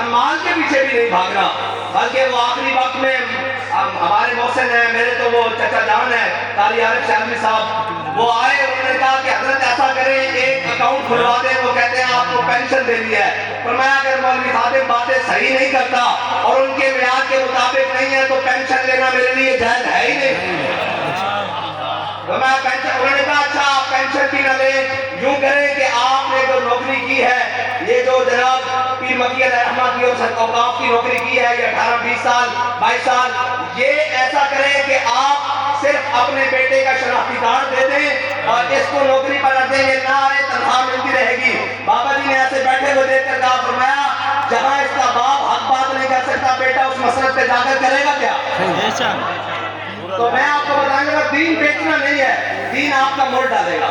اور مال کے پیچھے بھی نہیں بھاگنا، بلکہ وہ آخری وقت میں ہمارے محسن ہیں، میرے تو وہ چچا جان ہے قاری عارف شاہمی صاحب، وہ آئے، انہوں نے کہا کہ حضرت ایسا کریں ایک اکاؤنٹ کھلوا دیں، وہ کہتے ہیں آپ کو پینشن دینی ہے۔ فرمایا اگر مولوی خادم باتیں صحیح نہیں کرتا اور ان کے معیار کے مطابق نہیں ہے تو پینشن لینا میرے لیے جائز ہے ہی نہیں۔ انہوں نے کہا اچھا آپ پینشن کی نہ لیں، یوں کریں کہ آپ نے جو نوکری کی ہے، یہ جو جناب پیر مکی علیہ رحمہ کی اور اوقاف کی نوکری کی ہے، یہ 18 20 سال 22 سال، یہ ایسا کریں کہ آپ صرف اپنے بیٹے کا شناختی کارڈ دے دیں اور اس کو نوکری پر رکھ دیں، یہ نہ آئے تنخواہ ملتی رہے گی۔ بابا جی نے ایسے بیٹھے ہوئے دیکھ کر کہا، فرمایا جہاں اس کا باپ حق بات نہیں کر سکتا، بیٹا اس مسلک پہ جا کر کرے گا کیا؟ تو میں آپ کو بتائیں گا دین بیچنا نہیں ہے، دین آپ کا مول ڈالے گا،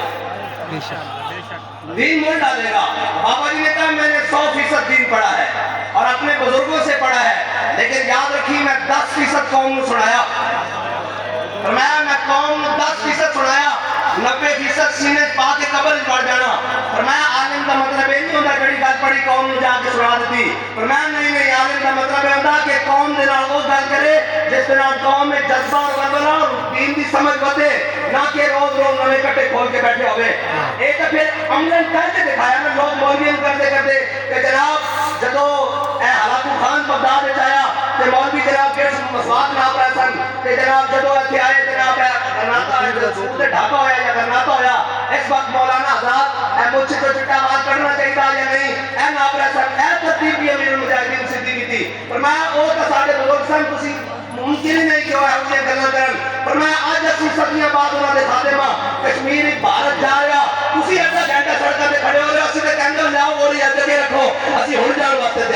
دین مول ڈالے گا۔ بابا جی نے کہا میں نے 100% دین پڑھا ہے اور اپنے بزرگوں سے پڑھا ہے، لیکن یاد رکھیے میں 10% قوم کو سنایا۔ فرمایا میں قوم 10% سنایا، 90% سینے پا کے قبر پڑ جانا۔ فرمایا عالم کا مطلب یہ نہیں ہوتا کڑی گل پڑی قوم نے جا کے سنا دیتی۔ فرمایا نہیں عالم کا مطلب یہ ہوتا کہ قوم دے نال وہ گل کرے جس دے نال قوم میں جذبہ اور غلبہ اور دین دی سمجھ بتے، نہ کہ روز روز نویں کٹے کھول کے بیٹھے ہوئے۔ ایک تو پھر عملاً کر کے دکھایا نا، لوگ مولویوں کرتے کرتے کہ جناب جدو اے ہلاکو خان بغداد وچ آیا تے مولوی جناب کے مسواک ناپ رہے سن تے جناب جدو اتنے آئے جناب گرناتا ہے سود ڈھاکا ہویا یا گرناتا ہویا، اس وقت مولانا حضرات اے مجھ سے تو چٹا بات کرنا چاہیے یا نہیں، اے ناپ رہے سن اے ترتیب بھی امیر المجاہدین صدیقی تھی۔ فرمایا او تا ساڈے بزرگ سن، تسی ممکن ہی نہیں کہ وہ ایسے گلاں کرن۔ فرمایا اج اسی صدیاں بعد انہاں دے خادماں کشمیر بھارت جا رہا، تسی ادھا گھنٹہ سڑکاں تے کھڑے ہو رہے ہو، اسی تے کہندے ہو لیاؤ گولی ادھر کے رکھو، اسی ہن جان واسطے